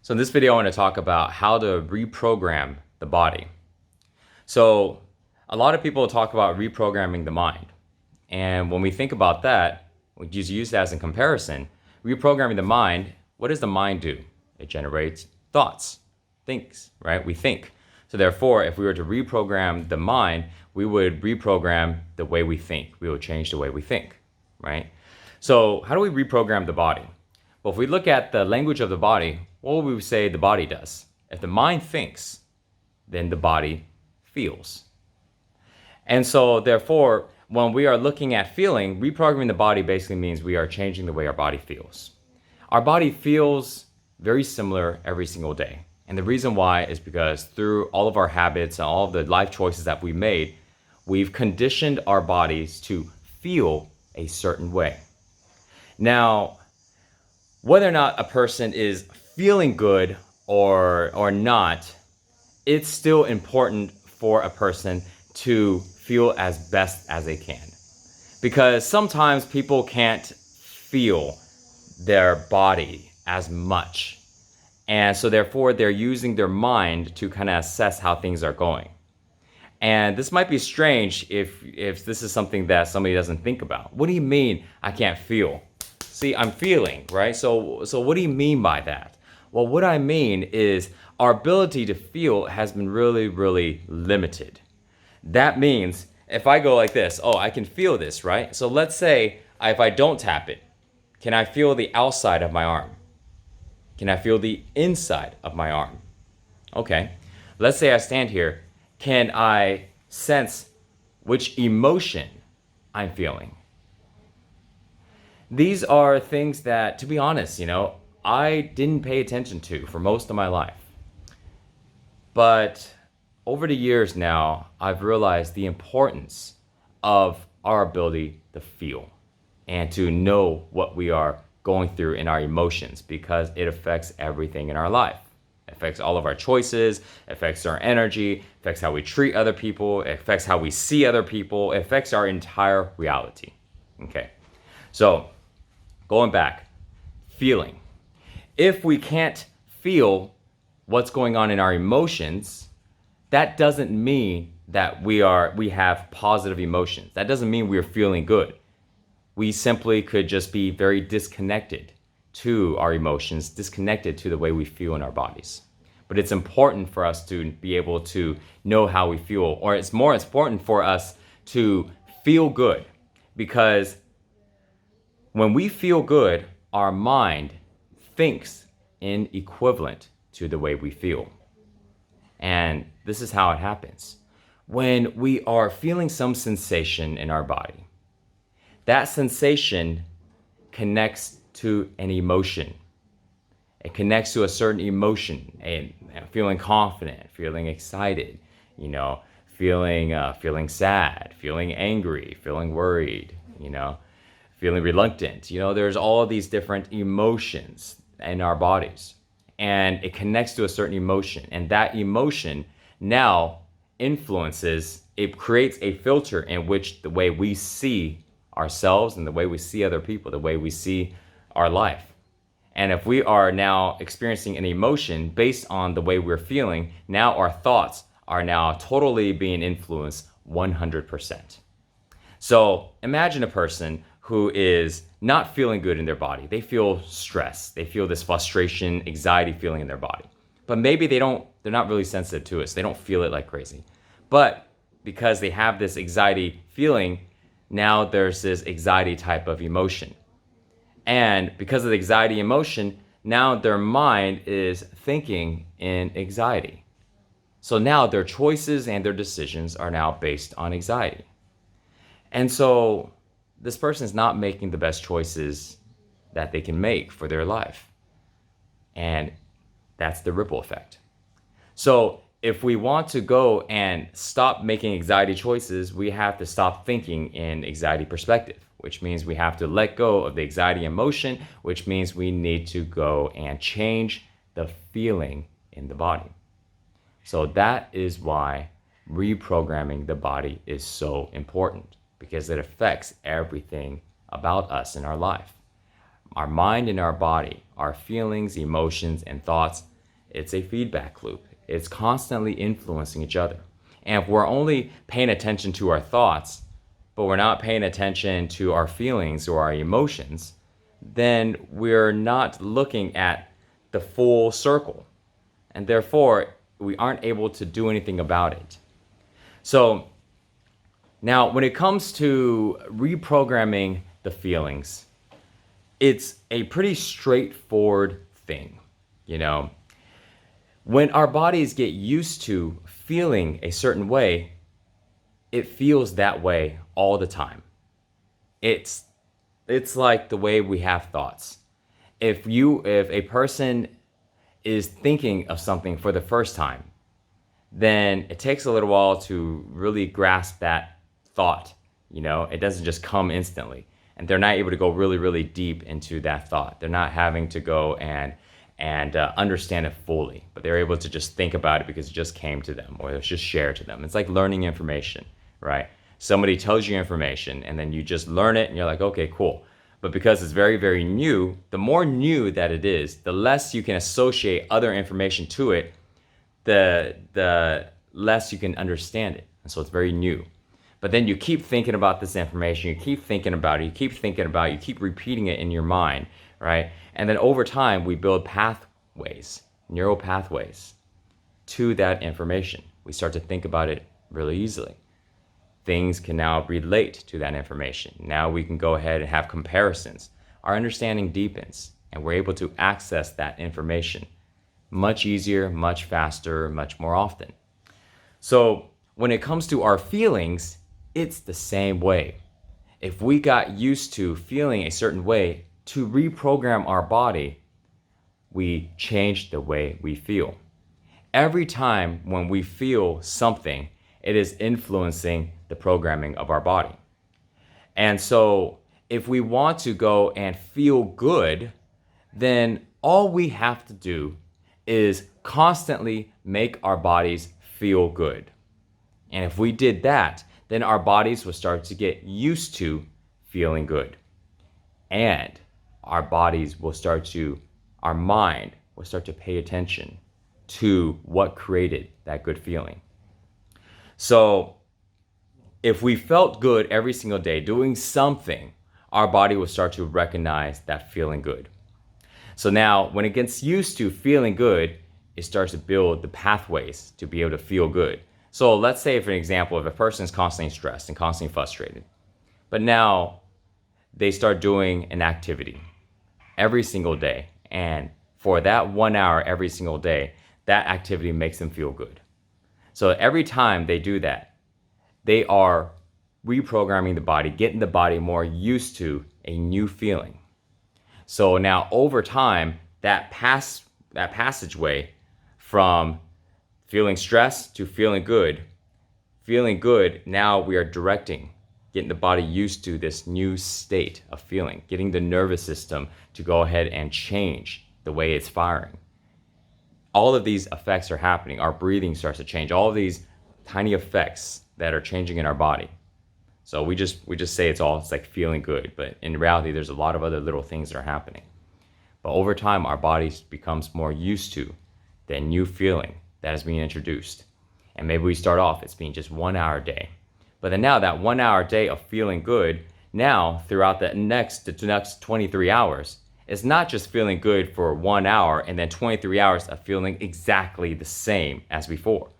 So in this video, I want to talk about how to reprogram the body. So a lot of people talk about reprogramming the mind. And when we think about that, we just use that as a comparison. Reprogramming the mind, what does the mind do? It generates thoughts, thinks, right? We think. So therefore, if we were to reprogram the mind, we would reprogram the way we think. We would change the way we think, right? So how do we reprogram the body? Well, if we look at the language of the body, what would we say the body does? If the mind thinks, then the body feels. And so therefore, when we are looking at feeling, reprogramming the body basically means we are changing the way our body feels. Our body feels very similar every single day. And the reason why is because through all of our habits and all of the life choices that we made, we've conditioned our bodies to feel a certain way. Now, whether or not a person is feeling good or not, it's still important for a person to feel as best as they can. Because sometimes people can't feel their body as much. And so therefore, they're using their mind to kind of assess how things are going. And this might be strange if this is something that somebody doesn't think about. What do you mean I can't feel? See, I'm feeling, right? So what do you mean by that? Well, what I mean is our ability to feel has been really, really limited. That means if I go like this, oh, I can feel this, right? So let's say if I don't tap it, can I feel the outside of my arm? Can I feel the inside of my arm? Okay, let's say I stand here. Can I sense which emotion I'm feeling? These are things that, to be honest, I didn't pay attention to for most of my life. But over the years now, I've realized the importance of our ability to feel and to know what we are going through in our emotions, because it affects everything in our life. It affects all of our choices, affects our energy, affects how we treat other people, it affects how we see other people, it affects our entire reality. Okay, so going back, feeling. If we can't feel what's going on in our emotions, that doesn't mean that we have positive emotions. That doesn't mean we're feeling good. We simply could just be very disconnected to our emotions, disconnected to the way we feel in our bodies. But it's important for us to be able to know how we feel, or it's more important for us to feel good, because when we feel good, our mind thinks in equivalent to the way we feel. And this is how it happens. When we are feeling some sensation in our body, that sensation connects to an emotion. It connects to a certain emotion, and feeling confident, feeling excited, feeling sad, feeling angry, feeling worried, feeling reluctant. There's all these different emotions in our bodies, and it connects to a certain emotion, and that emotion now influences, it creates a filter in which the way we see ourselves and the way we see other people, the way we see our life. And if we are now experiencing an emotion based on the way we're feeling, now our thoughts are now totally being influenced 100%. So imagine a person who is not feeling good in their body. They feel stress. They feel this frustration, anxiety feeling in their body. But maybe they're not really sensitive to it, so they don't feel it like crazy. But because they have this anxiety feeling, now there's this anxiety type of emotion. And because of the anxiety emotion, now their mind is thinking in anxiety. So now their choices and their decisions are now based on anxiety. And so this person is not making the best choices that they can make for their life. And that's the ripple effect. So if we want to go and stop making anxiety choices, we have to stop thinking in anxiety perspective, which means we have to let go of the anxiety emotion, which means we need to go and change the feeling in the body. So that is why reprogramming the body is so important, because it affects everything about us in our life. Our mind and our body, our feelings, emotions, and thoughts It's a feedback loop. It's constantly influencing each other. And if we're only paying attention to our thoughts, but we're not paying attention to our feelings or our emotions, then we're not looking at the full circle. And therefore, we aren't able to do anything about it. So now when it comes to reprogramming the feelings, it's a pretty straightforward thing. When our bodies get used to feeling a certain way, it feels that way all the time. It's like the way we have thoughts. If a person is thinking of something for the first time, then it takes a little while to really grasp that thought. It doesn't just come instantly. And they're not able to go really, really deep into that thought. They're not having to go and understand it fully, but they're able to just think about it because it just came to them or it's just shared to them. It's like learning information, right? Somebody tells you information and then you just learn it and you're like, okay, cool. But because it's very, very new, the more new that it is, the less you can associate other information to it, the less you can understand it. And so it's very new. But then you keep thinking about this information, you keep thinking about it, you keep repeating it in your mind, right? And then over time, we build pathways, neural pathways to that information. We start to think about it really easily. Things can now relate to that information. Now we can go ahead and have comparisons. Our understanding deepens, and we're able to access that information much easier, much faster, much more often. So when it comes to our feelings, it's the same way. If we got used to feeling a certain way, to reprogram our body, we change the way we feel. Every time when we feel something, it is influencing the programming of our body. And so if we want to go and feel good, then all we have to do is constantly make our bodies feel good. And if we did that, then our bodies will start to get used to feeling good. And our mind will start to pay attention to what created that good feeling. So if we felt good every single day doing something, our body will start to recognize that feeling good. So now when it gets used to feeling good, it starts to build the pathways to be able to feel good. So let's say, for example, if a person is constantly stressed and constantly frustrated, but now they start doing an activity every single day, and for that 1 hour every single day, that activity makes them feel good. So every time they do that, they are reprogramming the body, getting the body more used to a new feeling. So now over time, that passageway from feeling stressed to feeling good, now we are directing, getting the body used to this new state of feeling, getting the nervous system to go ahead and change the way it's firing. All of these effects are happening. Our breathing starts to change. All of these tiny effects that are changing in our body. So we just say it's like feeling good, but in reality, there's a lot of other little things that are happening. But over time, our body becomes more used to the new feeling that is being introduced. And maybe we start off, it's being just 1 hour a day. But then now that 1 hour a day of feeling good, now throughout the next 23 hours, it's not just feeling good for 1 hour and then 23 hours of feeling exactly the same as before.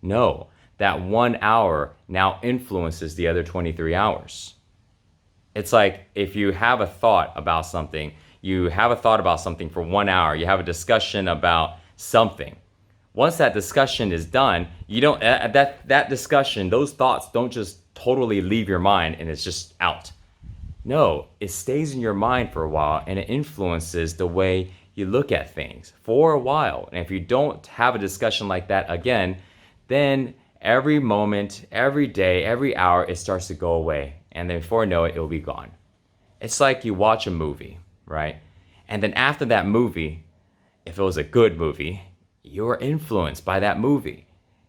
No, that 1 hour now influences the other 23 hours. It's like if you have a thought about something, for 1 hour, you have a discussion about something. Once that discussion is done, you don't, that discussion, those thoughts don't just totally leave your mind and it's just out. No, it stays in your mind for a while and it influences the way you look at things for a while. And if you don't have a discussion like that again, then every moment, every day, every hour, it starts to go away. And then before you know it, it'll be gone. It's like you watch a movie, right? And then after that movie, if it was a good movie, you're influenced by that movie.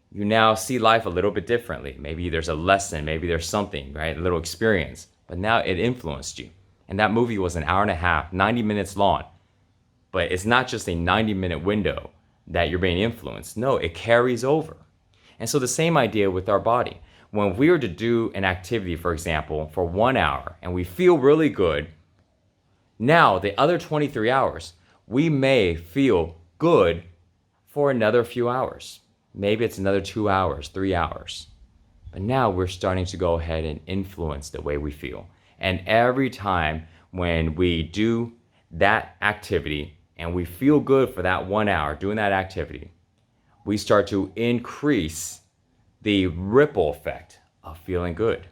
You now see life a little bit differently. Maybe there's a lesson, maybe there's something, right? A little experience. But now it influenced you. And that movie was an hour and a half, 90 minutes long. But it's not just a 90-minute window. that you're being influenced. No, it carries over. And so the same idea with our body. When we were to do an activity, for example, for 1 hour and we feel really good, now the other 23 hours, we may feel good for another few hours. Maybe it's another 2 hours, 3 hours. But now we're starting to go ahead and influence the way we feel. And every time when we do that activity and we feel good for that 1 hour doing that activity, we start to increase the ripple effect of feeling good.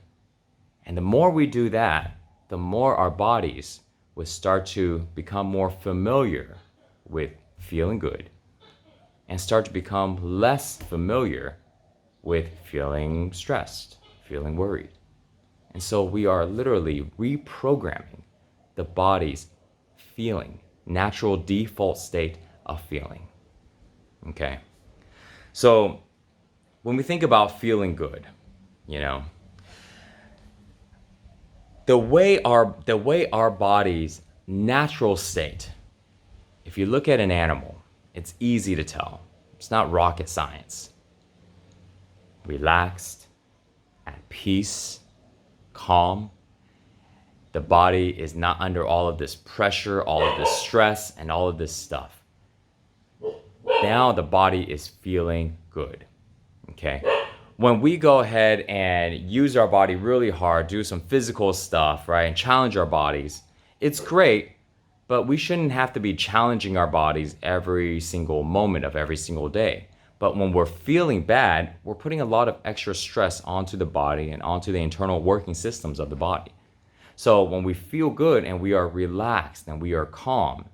And the more we do that, the more our bodies would start to become more familiar with feeling good and start to become less familiar with feeling stressed, feeling worried. And so we are literally reprogramming the body's feeling, natural default state of feeling. Okay? So when we think about feeling good, the way our body's natural state, if you look at an animal, it's easy to tell. It's not rocket science. Relaxed, at peace, calm. The body is not under all of this pressure, all of this stress, and all of this stuff. Now the body is feeling good. Okay? When we go ahead and use our body really hard, do some physical stuff, right, and challenge our bodies, it's great, but we shouldn't have to be challenging our bodies every single moment of every single day. But when we're feeling bad, we're putting a lot of extra stress onto the body and onto the internal working systems of the body. So when we feel good and we are relaxed and we are calm,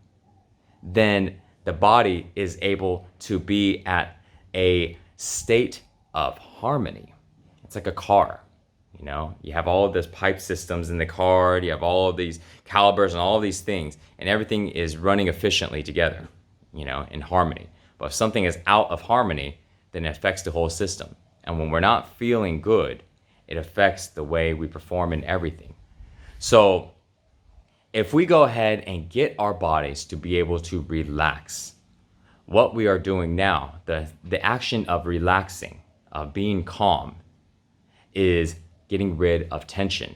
then the body is able to be at a state of harmony. It's like a car. You have all of these pipe systems in the car, you have all of these calibers and all of these things, and everything is running efficiently together, in harmony. But if something is out of harmony, then it affects the whole system. And when we're not feeling good, it affects the way we perform in everything. So if we go ahead and get our bodies to be able to relax, what we are doing now, the action of relaxing, of being calm, is getting rid of tension.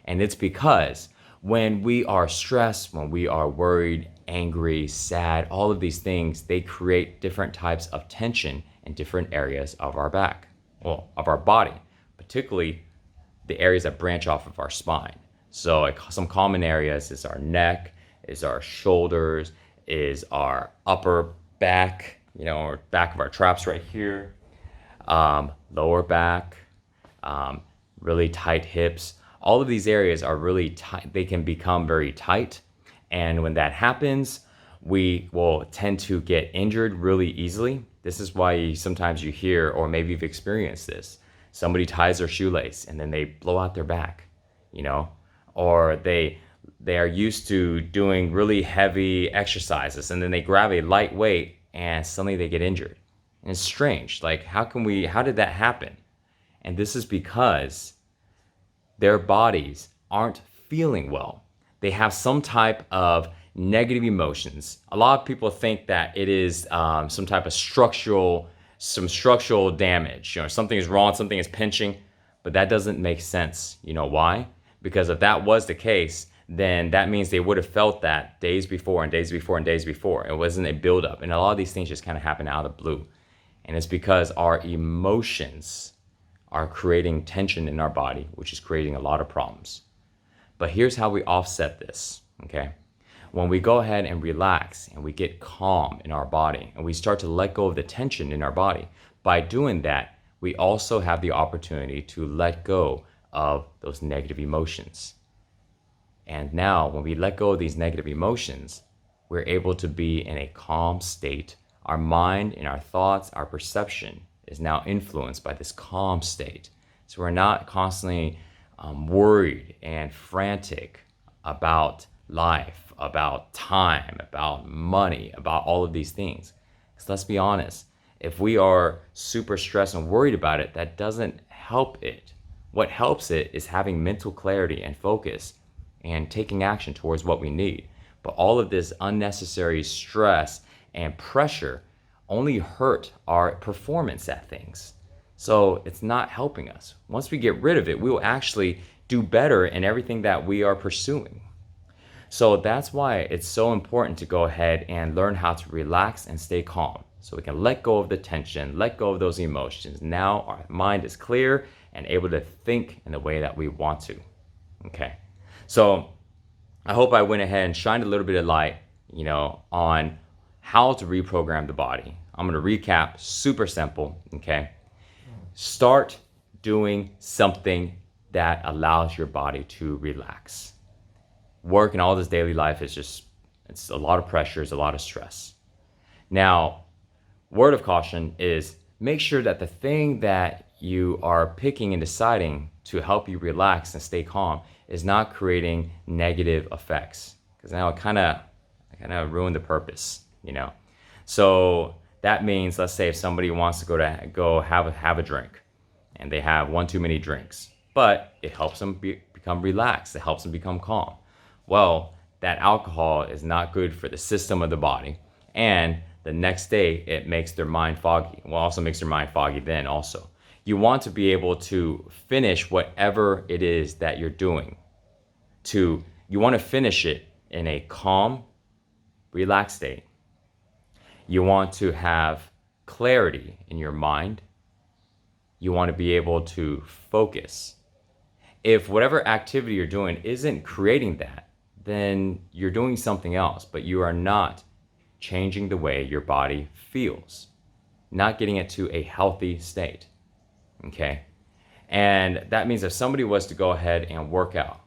And it's because when we are stressed, when we are worried, angry, sad, all of these things, they create different types of tension in different areas of our back, of our body, particularly the areas that branch off of our spine. So some common areas is our neck, is our shoulders, is our upper back, or back of our traps right here, lower back, really tight hips. All of these areas are really tight. They can become very tight. And when that happens, we will tend to get injured really easily. This is why sometimes you hear, or maybe you've experienced this, somebody ties their shoelace and then they blow out their back, or they are used to doing really heavy exercises and then they grab a light weight and suddenly they get injured. And it's strange. Like, how did that happen? And this is because their bodies aren't feeling well. They have some type of negative emotions. A lot of people think that it is some type of structural damage. Something is wrong, something is pinching, but that doesn't make sense. You know why? Because if that was the case, then that means they would have felt that days before and days before and days before. It wasn't a buildup. And a lot of these things just kind of happen out of the blue. And it's because our emotions are creating tension in our body, which is creating a lot of problems. But here's how we offset this, okay? When we go ahead and relax and we get calm in our body and we start to let go of the tension in our body, by doing that, we also have the opportunity to let go of those negative emotions. And now when we let go of these negative emotions, we're able to be in a calm state. Our mind and our thoughts, our perception is now influenced by this calm state. So we're not constantly worried and frantic about life, about time, about money, about all of these things. Because let's be honest, if we are super stressed and worried about it, that doesn't help it. What helps it is having mental clarity and focus and taking action towards what we need. But all of this unnecessary stress and pressure only hurt our performance at things. So it's not helping us. Once we get rid of it, we will actually do better in everything that we are pursuing. So that's why it's so important to go ahead and learn how to relax and stay calm. So we can let go of the tension, let go of those emotions. Now our mind is clear and able to think in the way that we want to. Okay. So I hope I went ahead and shined a little bit of light, on how to reprogram the body. I'm going to recap, super simple. Okay. Start doing something that allows your body to relax. Work and all this daily life it's a lot of pressure, it's a lot of stress. Now, word of caution is make sure that the thing that you are picking and deciding to help you relax and stay calm is not creating negative effects, because now it kind of ruined the purpose, So that means, let's say if somebody wants to go have a drink, and they have one too many drinks, but it helps them become relaxed, it helps them become calm. Well, that alcohol is not good for the system of the body, and the next day it makes their mind foggy. Well, also makes their mind foggy then also. You want to be able to finish whatever it is that you're doing. You want to finish it in a calm, relaxed state. You want to have clarity in your mind. You want to be able to focus. If whatever activity you're doing isn't creating that, then you're doing something else, but you are not changing the way your body feels, not getting it to a healthy state. Okay? And that means if somebody was to go ahead and work out,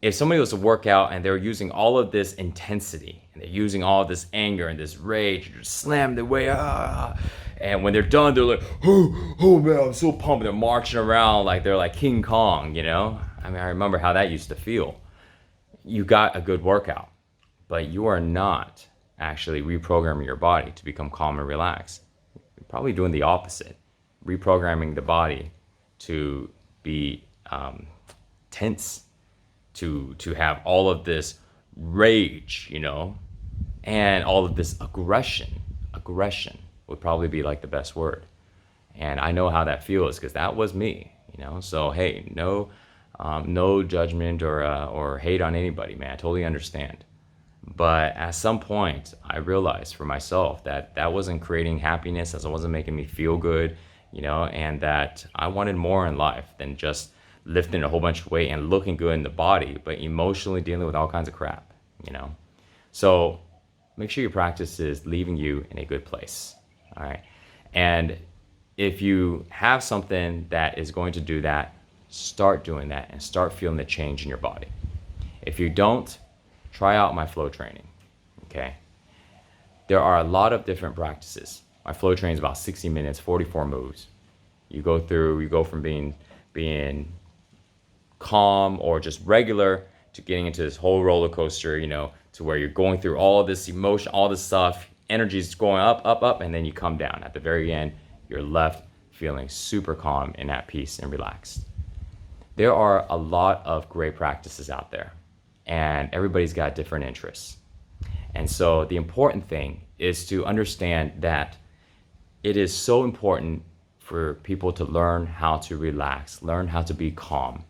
if somebody was to work out and they're using all of this intensity and they're using all of this anger and this rage, just slam their way, and when they're done, they're like, oh man, I'm so pumped. They're marching around like they're like King Kong, I mean, I remember how that used to feel. You got a good workout, but you are not actually reprogramming your body to become calm and relaxed. You're probably doing the opposite, reprogramming the body to be tense, to have all of this rage, and all of this aggression. Aggression would probably be like the best word. And I know how that feels because that was me, So hey, no judgment or hate on anybody, man. I totally understand. But at some point, I realized for myself that wasn't creating happiness, that wasn't making me feel good, and that I wanted more in life than just lifting a whole bunch of weight and looking good in the body, but emotionally dealing with all kinds of crap, So make sure your practice is leaving you in a good place, all right? And if you have something that is going to do that, start doing that and start feeling the change in your body. If you don't, try out my flow training, okay? There are a lot of different practices. My flow training is about 60 minutes, 44 moves. You go from being calm or just regular to getting into this whole roller coaster, to where you're going through all of this emotion, all this stuff, energy's going up, up, up, and then you come down. At the very end, you're left feeling super calm and at peace and relaxed. There are a lot of great practices out there, and everybody's got different interests. And so the important thing is to understand that it is so important for people to learn how to relax, learn how to be calm.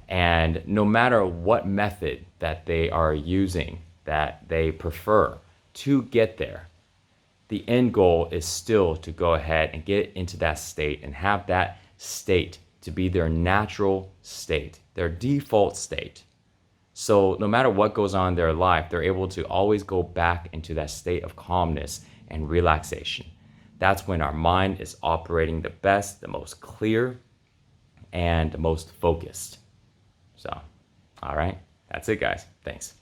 And no matter what method that they are using, that they prefer to get there, the end goal is still to go ahead and get into that state and have that state to be their natural state, their default state. So no matter what goes on in their life, they're able to always go back into that state of calmness and relaxation. That's when our mind is operating the best, the most clear, and the most focused. So, all right, that's it, guys. Thanks.